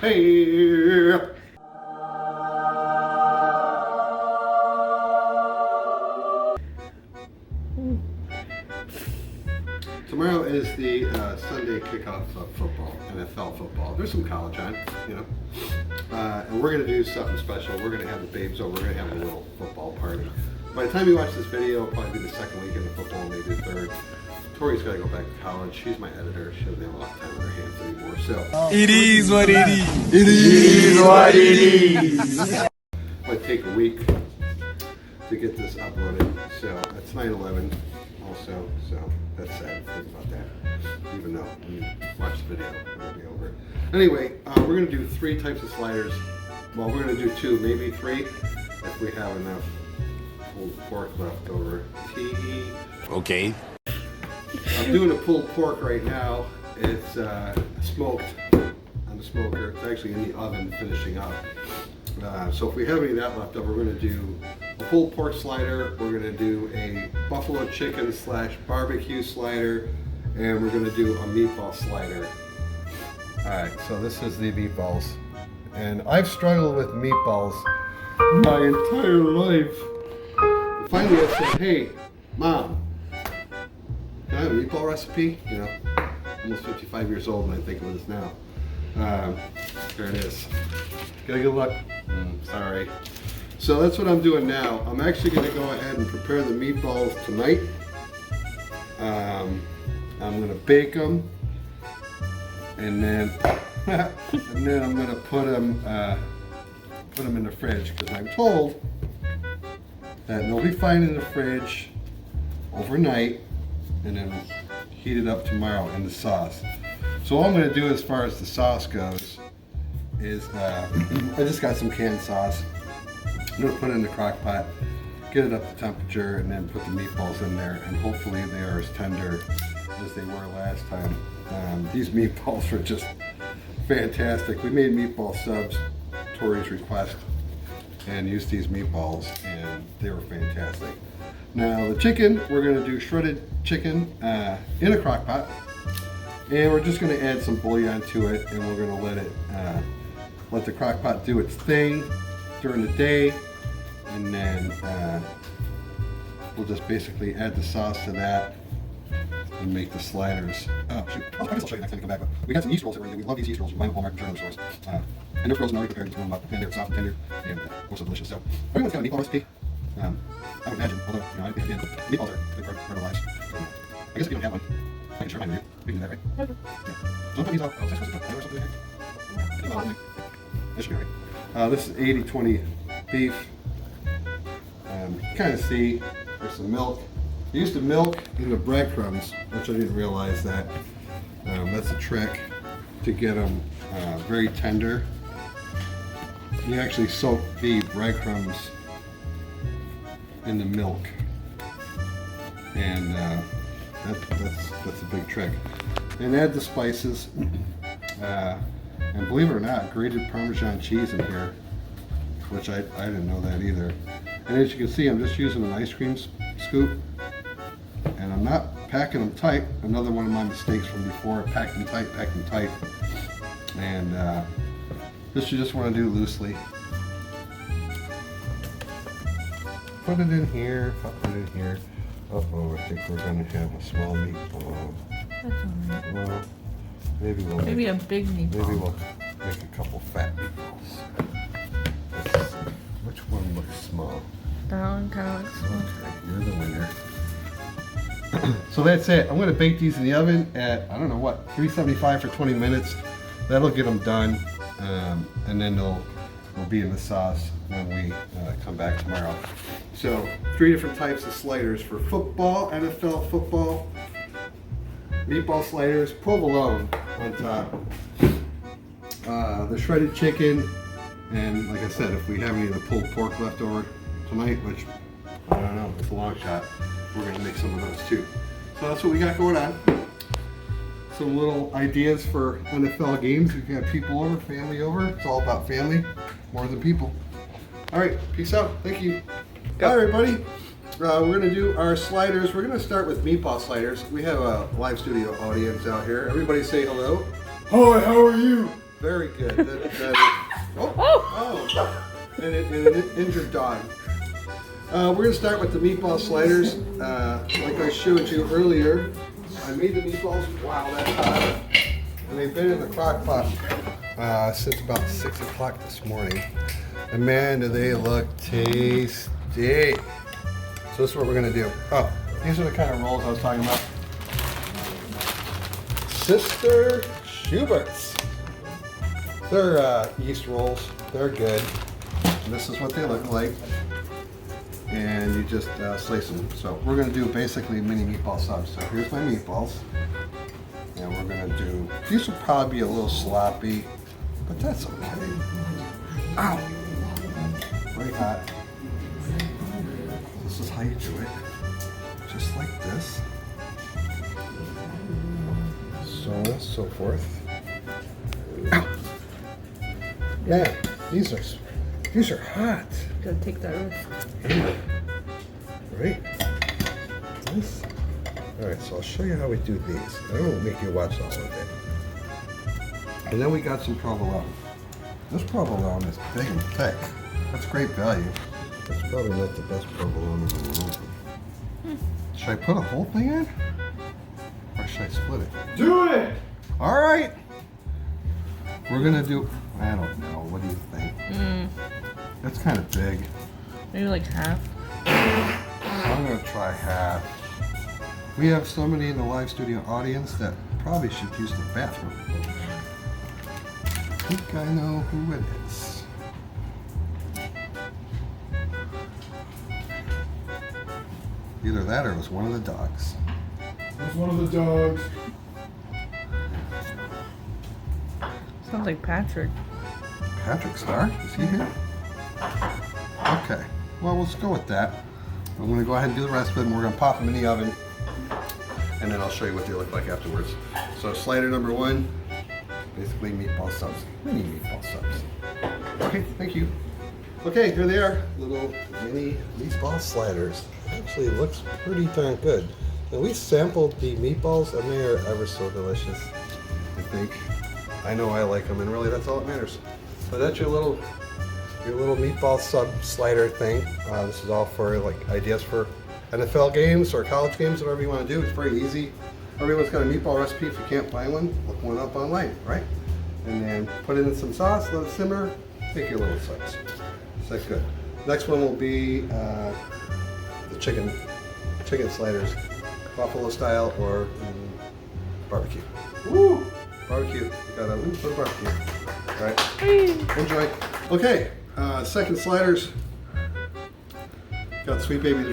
Hey! Tomorrow is the Sunday kickoff of football, NFL football. There's some college on, you know. And we're going to do something special. We're going to have the babes over. We're going to have a little football party. By the time you watch this video, it'll probably be the second weekend of football, maybe the third. Tori's got to go back to college. She's my editor. She doesn't have a lot of time on her hands anymore. So It is what it is. It is what it is. Might take a week to get this uploaded. So it's 9/11 also. So that's sad to think about that. Even though when you watch the video, it'll be over. Anyway, we're going to do 3 types of sliders. Well, we're going to do 2, maybe 3, if we have enough pulled pork left over. Okay. I'm doing a pulled pork right now. It's smoked on the smoker. It's actually in the oven finishing up. So if we have any of that left over, we're going to do a pulled pork slider. We're going to do a buffalo chicken / barbecue slider. And we're going to do a meatball slider. Alright, so this is the meatballs. And I've struggled with meatballs my entire life. Finally I said, hey, Mom, can I have a meatball recipe? You know, almost 55 years old and I think of this now. There it is. Got a good look? Sorry. So that's what I'm doing now. I'm actually going to go ahead and prepare the meatballs tonight. I'm going to bake them. And then, I'm going to put them in the fridge because I'm told that they'll be fine in the fridge overnight and then heat it up tomorrow in the sauce. So all I'm going to do as far as the sauce goes is I just got some canned sauce. I'm going to put it in the crock pot, get it up to temperature, and then put the meatballs in there, and hopefully they are as tender as they were last time. These meatballs were just fantastic. We made meatball subs, Tori's request, and used these meatballs, and they were fantastic. Now the chicken, we're going to do shredded chicken in a crock pot, and we're just going to add some bouillon to it, and we're going to let the crock pot do its thing during the day, and then we'll just basically add the sauce to that and make the sliders. Oh shoot, I guess I'll show you next time we come back, but we got some yeast rolls that we're going to do. We love these yeast rolls. We buy them at Walmart and General stores. And they're frozen already prepared. You can warm them up, and they're soft and tender, and also delicious. So everyone's got a meatball recipe. I would imagine, although, you know, again, meatballs are a big part of our lives. I guess if you don't have one, I can share mine with you. We can do that, right? Yeah. So I'm putting these all, oh, is I supposed to put butter or something in here? This should be right. This is 80-20 beef. You kind of see there's some milk. I used to milk in the breadcrumbs, which I didn't realize that. That's a trick to get them very tender. You actually soak the breadcrumbs in the milk, and that's a big trick. And add the spices, and believe it or not, grated Parmesan cheese in here, which I didn't know that either. And as you can see, I'm just using an ice cream scoop, and I'm not packing them tight. Another one of my mistakes from before, pack them tight, and this you just want to do loosely. Put it in here, put it in here. Uh-oh, I think we're going to have a small meatball. That's alright. Well, maybe A big meatball. Maybe we'll make a couple fat meatballs. Let's see. Which one looks small? That one kind of looks small. You're the winner. So that's it. I'm going to bake these in the oven at, I don't know what, 375 for 20 minutes. That'll get them done. And then they'll be in the sauce when we come back tomorrow. So 3 different types of sliders for football, NFL football. Meatball sliders, provolone on top. The shredded chicken, and like I said, if we have any of the pulled pork left over tonight, which I don't know, it's a long shot, we're going to make some of those too. So that's what we got going on. Some little ideas for NFL games. We've got people over, family over. It's all about family, more than people. All right, peace out. Thank you. Go. Hi, everybody. We're going to do our sliders. We're going to start with meatball sliders. We have a live studio audience out here. Everybody say hello. Hi, how are you? Very good. Oh. And an injured dog. We're going to start with the meatball sliders. Like I showed you earlier, I made the meatballs while that's hot. And they've been in the crock pot since about 6 o'clock this morning. And man, do they look tasty. So this is what we're going to do. Oh, these are the kind of rolls I was talking about. Sister Schubert's. They're yeast rolls. They're good. And this is what they look like. And you just slice them. So we're going to do basically mini meatball subs. So here's my meatballs. And we're going to do, these will probably be a little sloppy, but that's okay. Ow! Very hot. This is how you do it. Just like this. So on and so forth. Ow! Yeah, these are hot. Gotta take that risk. Right? Nice. Alright, so I'll show you how we do these. I won't make you watch all of it. And then we got some provolone. This provolone is big and thick. That's great value. That's probably not the best provolone in the world. Should I put a whole thing in? Or should I split it? Do it! Alright! We're gonna do, I don't know, what do you think? That's kind of big. Maybe like half. I'm gonna try half. We have somebody in the live studio audience that probably should use the bathroom. I think I know who it is. Either that or it was one of the dogs. That's one of the dogs. Sounds like Patrick. Patrick Star? Is he here? Okay. Well, let's go with that. I'm going to go ahead and do the rest of it, and we're going to pop them in the oven. And then I'll show you what they look like afterwards. So slider number 1, basically meatball subs. Mini meatball subs. Okay, thank you. Okay, here they are. Little mini meatball sliders. Actually, it looks pretty darn good. And we sampled the meatballs, and they are ever so delicious, I think. I know I like them, and really that's all that matters. So that's your little meatball sub slider thing. This is all for like ideas for NFL games or college games, whatever you want to do. It's very easy. Everyone's got a meatball recipe. If you can't find one, look one up online, right? And then put it in some sauce, let it simmer, make your little subs. Is that good? Next one will be the chicken sliders, buffalo style or barbecue. Woo! Barbecue. You gotta put barbecue. All right. Enjoy. Okay. Second sliders. Got Sweet Baby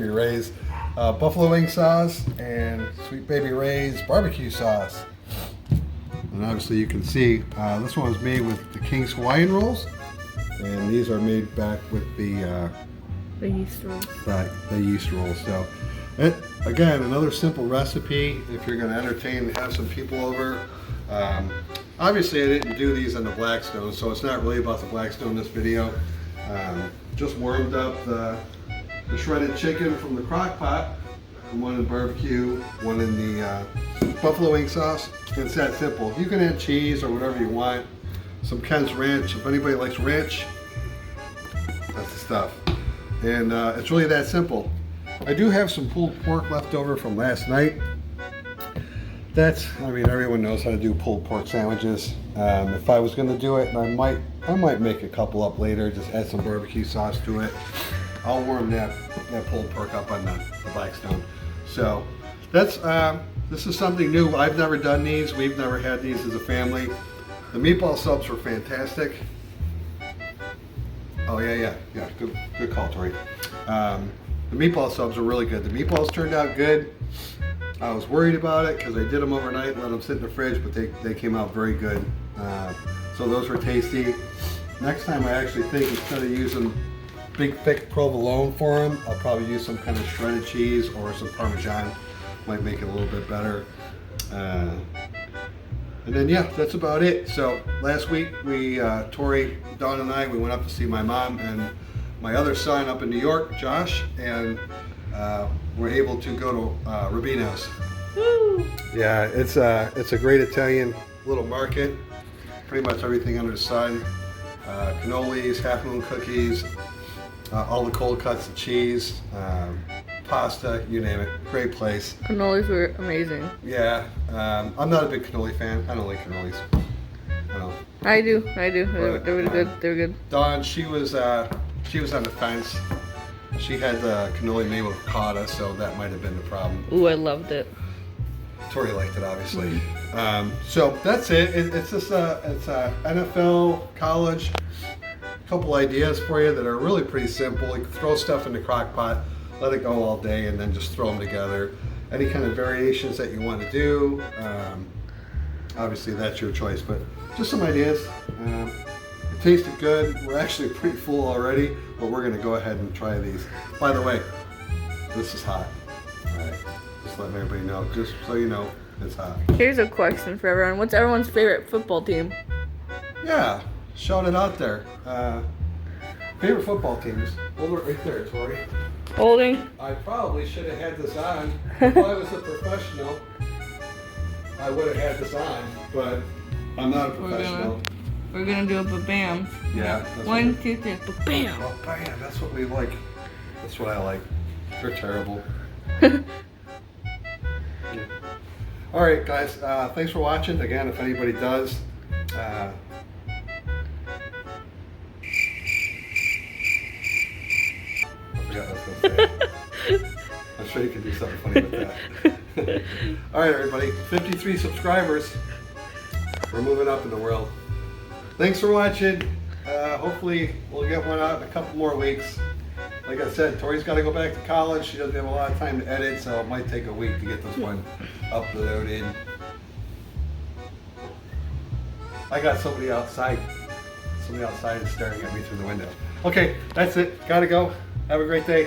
Ray's buffalo wing sauce and Sweet Baby Ray's barbecue sauce. And obviously you can see this one was made with the King's Hawaiian rolls, and these are made back with the yeast rolls. The yeast rolls. So, again, another simple recipe if you're going to entertain and have some people over. Obviously, I didn't do these on the Blackstone, so it's not really about the Blackstone in this video. Just warmed up the shredded chicken from the crock pot, one in the barbecue, one in the buffalo wing sauce. It's that simple. You can add cheese or whatever you want. Some Ken's Ranch. If anybody likes ranch, that's the stuff. And it's really that simple. I do have some pulled pork left over from last night. I mean, everyone knows how to do pulled pork sandwiches. If I was going to do it, I might make a couple up later, just add some barbecue sauce to it. I'll warm that pulled pork up on the Blackstone. So this is something new. I've never done these. We've never had these as a family. The meatball subs were fantastic. Oh yeah. Good call, Tori. The meatball subs were really good. The meatballs turned out good. I was worried about it because I did them overnight and let them sit in the fridge, but they came out very good. So those were tasty. Next time I actually think instead of using big thick provolone for them, I'll probably use some kind of shredded cheese or some Parmesan. Might make it a little bit better. And then yeah, that's about it. So last week Tori, Dawn and I, we went up to see my mom and my other son up in New York, Josh, and we're able to go to Rubino's. Woo! Yeah, it's a great Italian little market. Pretty much everything under the sun. Cannolis, half moon cookies, all the cold cuts of cheese, pasta, you name it. Great place. Cannolis were amazing. Yeah, I'm not a big cannoli fan. I don't like cannolis. I don't. I do. They were But, good. They were good. Dawn, she was on the fence. She had the cannoli made with ricotta, so that might have been the problem. Ooh, I loved it. Tori liked it, obviously. So that's it. It's just it's a NFL, college. Couple ideas for you that are really pretty simple. You can throw stuff in the crock pot, let it go all day, and then just throw them together. Any kind of variations that you want to do, obviously that's your choice, but just some ideas. It tasted good. We're actually pretty full already, but we're going to go ahead and try these. By the way, this is hot. All right, just letting everybody know, just so you know, it's hot. Here's a question for everyone. What's everyone's favorite football team? Yeah, shout it out there. Favorite football teams? Hold it right there, Tori. Holding. I probably should have had this on. If I was a professional, I would have had this on, but I'm not a professional. We're gonna do a ba-bam. Yeah. That's 1, 2, 3, ba-bam. Oh, bam, that's what we like. That's what I like. They're terrible. All right, guys. Thanks for watching. Again, if anybody does, I forgot what I was going to say. I'm sure you can do something funny with that. All right, everybody. 53 subscribers. We're moving up in the world. Thanks for watching. Hopefully, we'll get one out in a couple more weeks. Like I said, Tori's got to go back to college. She doesn't have a lot of time to edit, so it might take a week to get this one uploaded. I got somebody outside. Somebody outside is staring at me through the window. Okay, that's it. Gotta go. Have a great day.